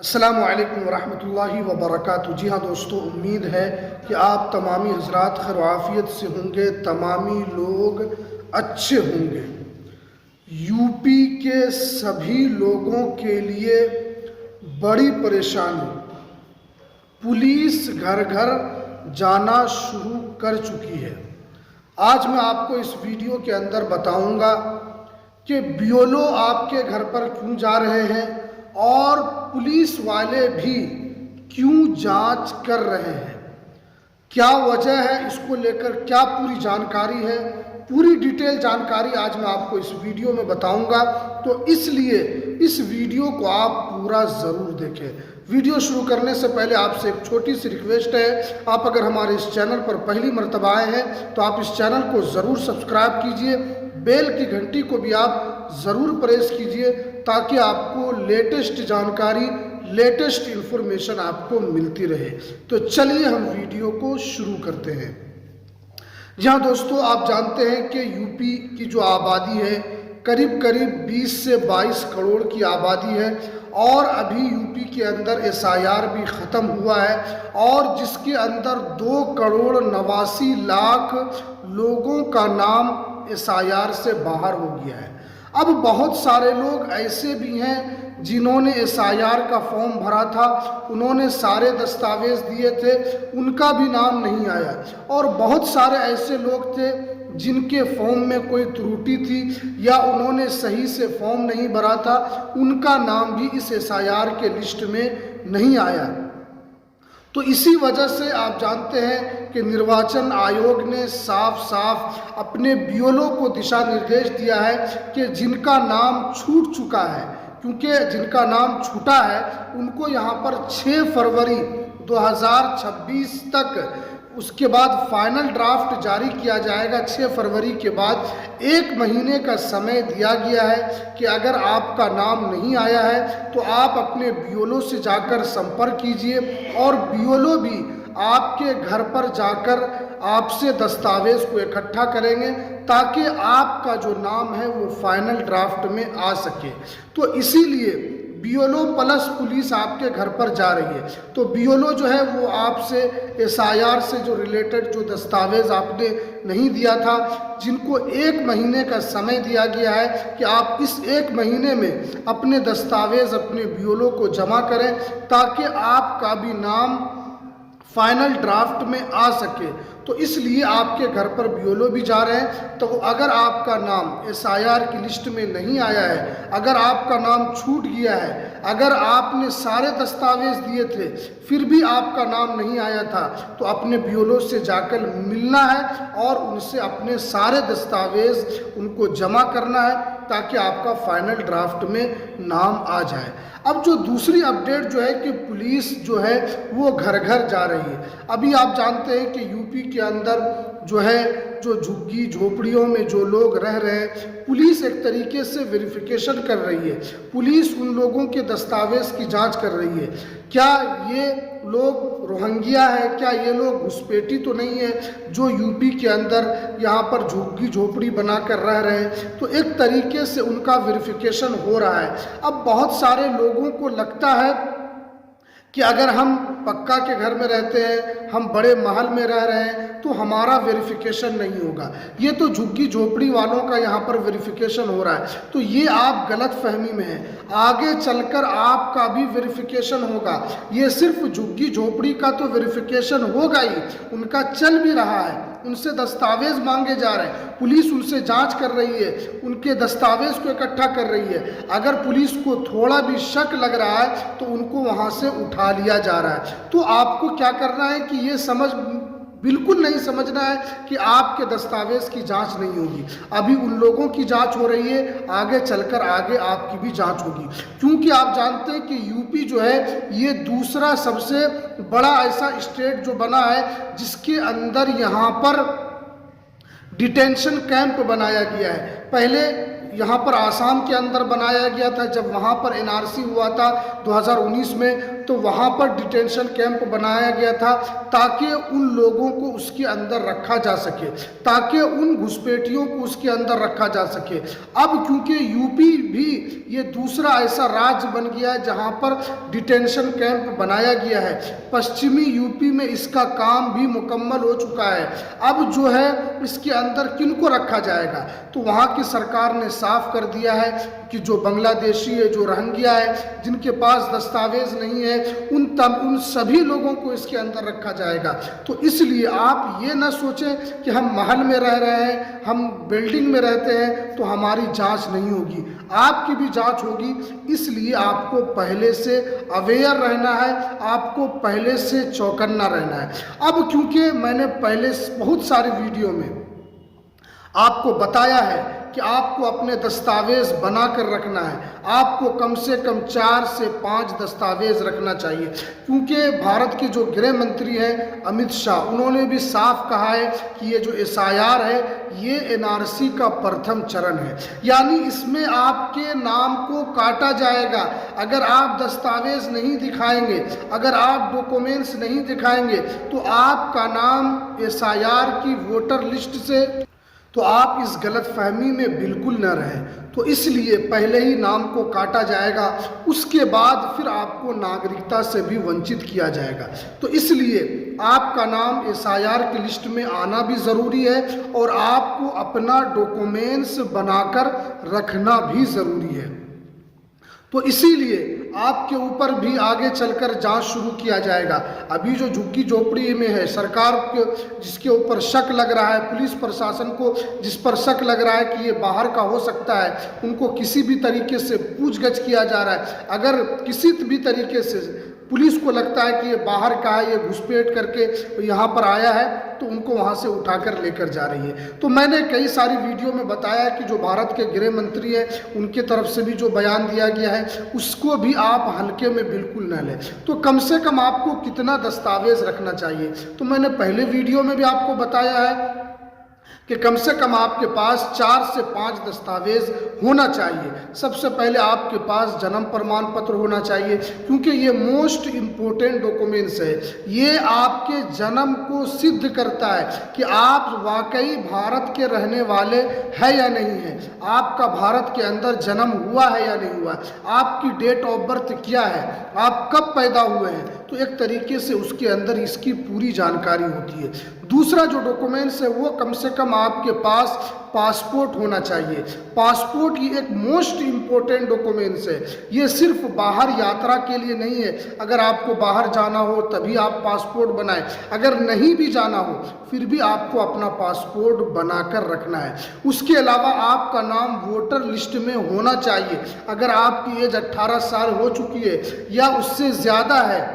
अस्सलामु अलैकुम वरहमतुल्लाहि वबरकातुहू। जी हाँ दोस्तों, उम्मीद है कि आप तमामी हजरात खैर आफियत से होंगे, तमामी लोग अच्छे होंगे। यूपी के सभी लोगों के लिए बड़ी परेशानी, पुलिस घर घर जाना शुरू कर चुकी है। आज मैं आपको इस वीडियो के अंदर बताऊंगा कि BLO आपके घर पर क्यों जा रहे हैं और पुलिस वाले भी क्यों जांच कर रहे हैं, क्या वजह है, इसको लेकर क्या पूरी जानकारी है, पूरी डिटेल जानकारी आज मैं आपको इस वीडियो में बताऊंगा। तो इसलिए इस वीडियो को आप पूरा ज़रूर देखें। वीडियो शुरू करने से पहले आपसे एक छोटी सी रिक्वेस्ट है, आप अगर हमारे इस चैनल पर पहली मर्तबा आए हैं तो आप इस चैनल को ज़रूर सब्सक्राइब कीजिए, बेल की घंटी को भी आप ज़रूर प्रेस कीजिए ताकि आपको लेटेस्ट जानकारी, लेटेस्ट इंफॉर्मेशन आपको मिलती रहे। तो चलिए हम वीडियो को शुरू करते हैं। जहाँ दोस्तों आप जानते हैं कि यूपी की जो आबादी है करीब करीब 20 से 22 करोड़ की आबादी है और अभी यूपी के अंदर SIR भी ख़त्म हुआ है और जिसके अंदर 2 करोड़ 89 लाख लोगों का नाम SIR से बाहर हो गया है। अब बहुत सारे लोग ऐसे भी हैं जिन्होंने SIR का फॉर्म भरा था, उन्होंने सारे दस्तावेज दिए थे, उनका भी नाम नहीं आया। और बहुत सारे ऐसे लोग थे जिनके फॉर्म में कोई त्रुटि थी या उन्होंने सही से फॉर्म नहीं भरा था, उनका नाम भी इस SIR के लिस्ट में नहीं आया। तो इसी वजह से आप जानते हैं कि निर्वाचन आयोग ने साफ साफ अपने BLO को दिशा निर्देश दिया है कि जिनका नाम छूट चुका है, क्योंकि जिनका नाम छूटा है उनको यहाँ पर 6 फरवरी 2026 तक उसके बाद फाइनल ड्राफ्ट जारी किया जाएगा। 6 फरवरी के बाद 1 महीने का समय दिया गया है कि अगर आपका नाम नहीं आया है तो आप अपने BLO से जाकर संपर्क कीजिए और BLO भी आपके घर पर जाकर आपसे दस्तावेज को इकट्ठा करेंगे ताकि आपका जो नाम है वो फाइनल ड्राफ्ट में आ सके। तो इसीलिए BLO प्लस पुलिस आपके घर पर जा रही है। तो BLO जो है वो आपसे SIR से जो रिलेटेड जो दस्तावेज आपने नहीं दिया था, जिनको 1 महीने का समय दिया गया है कि आप इस 1 महीने में अपने दस्तावेज अपने BLO को जमा करें ताकि आपका भी नाम फाइनल ड्राफ्ट में आ सके। तो इसलिए आपके घर पर BLO भी जा रहे हैं। तो अगर आपका नाम SIR की लिस्ट में नहीं आया है, अगर आपका नाम छूट गया है, अगर आपने सारे दस्तावेज दिए थे फिर भी आपका नाम नहीं आया था, तो अपने BLO से जाकर मिलना है और उनसे अपने सारे दस्तावेज उनको जमा करना है ताकि आपका फाइनल ड्राफ्ट में नाम आ जाए। अब जो दूसरी अपडेट जो है कि पुलिस जो है वो घर घर जा रही है। अभी आप जानते हैं कि यूपी के अंदर जो है जो झुग्गी झोपड़ियों में जो लोग रह रहे हैं, पुलिस एक तरीके से वेरिफिकेशन कर रही है, पुलिस उन लोगों के दस्तावेज की जांच कर रही है। क्या ये लोग रोहिंग्या है, क्या ये लोग घुसपैठी तो नहीं है जो यूपी के अंदर यहाँ पर झुग्गी झोपड़ी बनाकर रह रहे हैं। तो एक तरीके से उनका वेरिफिकेशन हो रहा है। अब बहुत सारे लोगों को लगता है कि अगर हम पक्का के घर में रहते हैं, हम बड़े महल में रह रहे हैं तो हमारा वेरिफिकेशन नहीं होगा, ये तो झुग्गी झोपड़ी वालों का यहाँ पर वेरिफिकेशन हो रहा है। तो ये आप गलत फहमी में हैं, आगे चलकर आपका भी वेरिफिकेशन होगा। ये सिर्फ झुग्गी झोपड़ी का तो वेरिफिकेशन होगा ही, उनका चल भी रहा है, उनसे दस्तावेज मांगे जा रहे हैं, पुलिस उनसे जांच कर रही है, उनके दस्तावेज को इकट्ठा कर रही है। अगर पुलिस को थोड़ा भी शक लग रहा है तो उनको वहां से उठा लिया जा रहा है। तो आपको क्या करना है कि ये बिल्कुल नहीं समझना है कि आपके दस्तावेज की जांच नहीं होगी। अभी उन लोगों की जांच हो रही है, आगे चलकर आगे आपकी भी जांच होगी, क्योंकि आप जानते हैं कि यूपी जो है ये दूसरा सबसे बड़ा ऐसा स्टेट जो बना है जिसके अंदर यहाँ पर डिटेंशन कैंप बनाया गया है। पहले यहाँ पर आसाम के अंदर बनाया गया था। जब वहाँ पर एनआरसी हुआ था 2019 में, तो वहाँ पर डिटेंशन कैंप बनाया गया था ताकि उन लोगों को उसके अंदर रखा जा सके, ताकि उन घुसपैठियों को उसके अंदर रखा जा सके। अब क्योंकि यूपी भी ये दूसरा ऐसा राज्य बन गया है जहाँ पर डिटेंशन कैंप बनाया गया है, पश्चिमी यूपी में इसका काम भी मुकम्मल हो चुका है। अब जो है इसके अंदर किनको रखा जाएगा, तो वहाँ की सरकार ने साफ कर दिया है कि जो बांग्लादेशी है, जो रोहिंग्या है, जिनके पास दस्तावेज नहीं है, उन सभी लोगों को इसके अंदर रखा जाएगा। तो इसलिए आप ये ना सोचें कि हम महल में रह रहे हैं, हम बिल्डिंग में रहते हैं तो हमारी जांच नहीं होगी। आपकी भी जांच होगी। इसलिए आपको पहले से अवेयर रहना है, आपको पहले से चौकन्ना रहना है। अब क्योंकि मैंने पहले बहुत सारी वीडियो में आपको बताया है कि आपको अपने दस्तावेज बना कर रखना है, आपको कम से कम 4 से 5 दस्तावेज रखना चाहिए, क्योंकि भारत के जो गृह मंत्री हैं अमित शाह, उन्होंने भी साफ कहा है कि ये जो SIR है ये NRC का प्रथम चरण है, यानी इसमें आपके नाम को काटा जाएगा। अगर आप दस्तावेज नहीं दिखाएंगे, अगर आप डॉक्यूमेंट्स नहीं दिखाएंगे तो आपका नाम SIR की वोटर लिस्ट से, तो आप इस गलतफहमी में बिल्कुल न रहें। तो इसलिए पहले ही नाम को काटा जाएगा, उसके बाद फिर आपको नागरिकता से भी वंचित किया जाएगा। तो इसलिए आपका नाम SIR की लिस्ट में आना भी ज़रूरी है और आपको अपना डॉक्यूमेंट्स बनाकर रखना भी ज़रूरी है। तो इसीलिए आपके ऊपर भी आगे चलकर जांच शुरू किया जाएगा। अभी जो झुग्गी झोपड़ी में है, सरकार के जिसके ऊपर शक लग रहा है, पुलिस प्रशासन को जिस पर शक लग रहा है कि ये बाहर का हो सकता है, उनको किसी भी तरीके से पूछगछ किया जा रहा है। अगर किसी भी तरीके से पुलिस को लगता है कि ये बाहर का है, ये घुसपैठ करके यहाँ पर आया है, तो उनको वहाँ से उठाकर लेकर जा रही है। तो मैंने कई सारी वीडियो में बताया कि जो भारत के गृह मंत्री हैं उनके तरफ से भी जो बयान दिया गया है उसको भी आप हल्के में बिल्कुल न लें। तो कम से कम आपको कितना दस्तावेज रखना चाहिए, तो मैंने पहले वीडियो में भी आपको बताया है कि कम से कम आपके पास 4 से 5 दस्तावेज होना चाहिए। सबसे पहले आपके पास जन्म प्रमाण पत्र होना चाहिए, क्योंकि ये मोस्ट इम्पोर्टेंट डॉक्यूमेंट्स है। ये आपके जन्म को सिद्ध करता है कि आप वाकई भारत के रहने वाले हैं या नहीं हैं, आपका भारत के अंदर जन्म हुआ है या नहीं हुआ, आपकी डेट ऑफ बर्थ क्या है, आप कब पैदा हुए हैं। तो एक तरीके से उसके अंदर इसकी पूरी जानकारी होती है। दूसरा जो डॉक्यूमेंट्स है वो कम से कम आपके पास पासपोर्ट होना चाहिए। पासपोर्ट ये एक मोस्ट इम्पोर्टेंट डॉक्यूमेंट्स है। ये सिर्फ बाहर यात्रा के लिए नहीं है। अगर आपको बाहर जाना हो तभी आप पासपोर्ट बनाएं, अगर नहीं भी जाना हो फिर भी आपको अपना पासपोर्ट बनाकर रखना है। उसके अलावा आपका नाम वोटर लिस्ट में होना चाहिए। अगर आपकी एज 18 साल हो चुकी है या उससे ज़्यादा है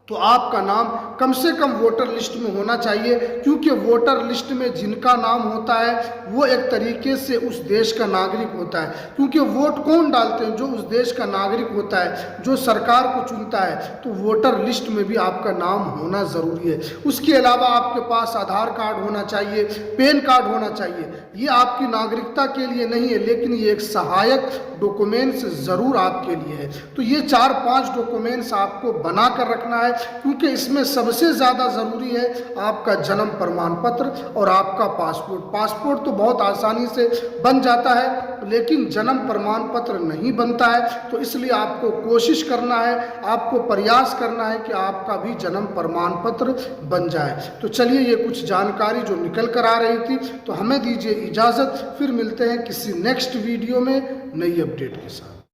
तो आपका नाम कम से कम वोटर लिस्ट में होना चाहिए, क्योंकि वोटर लिस्ट में जिनका नाम होता है वो एक तरीके से उस देश का नागरिक होता है। क्योंकि वोट कौन डालते हैं, जो उस देश का नागरिक होता है, जो सरकार को चुनता है। तो वोटर लिस्ट में भी आपका नाम होना ज़रूरी है। उसके अलावा आपके पास आधार कार्ड होना चाहिए, पैन कार्ड होना चाहिए। ये आपकी नागरिकता के लिए नहीं है, लेकिन ये एक सहायक डॉक्यूमेंट्स ज़रूर आपके लिए है। तो ये 4-5 डॉक्यूमेंट्स आपको बना कर रखना है, क्योंकि इसमें सबसे ज़्यादा ज़रूरी है आपका जन्म प्रमाण पत्र और आपका पासपोर्ट। पासपोर्ट तो बहुत आसानी से बन जाता है, लेकिन जन्म प्रमाण पत्र नहीं बनता है। तो इसलिए आपको कोशिश करना है, आपको प्रयास करना है कि आपका भी जन्म प्रमाण पत्र बन जाए। तो चलिए, ये कुछ जानकारी जो निकल कर आ रही थी, तो हमें दीजिए इजाज़त। फिर मिलते हैं किसी नेक्स्ट वीडियो में नई अपडेट के साथ।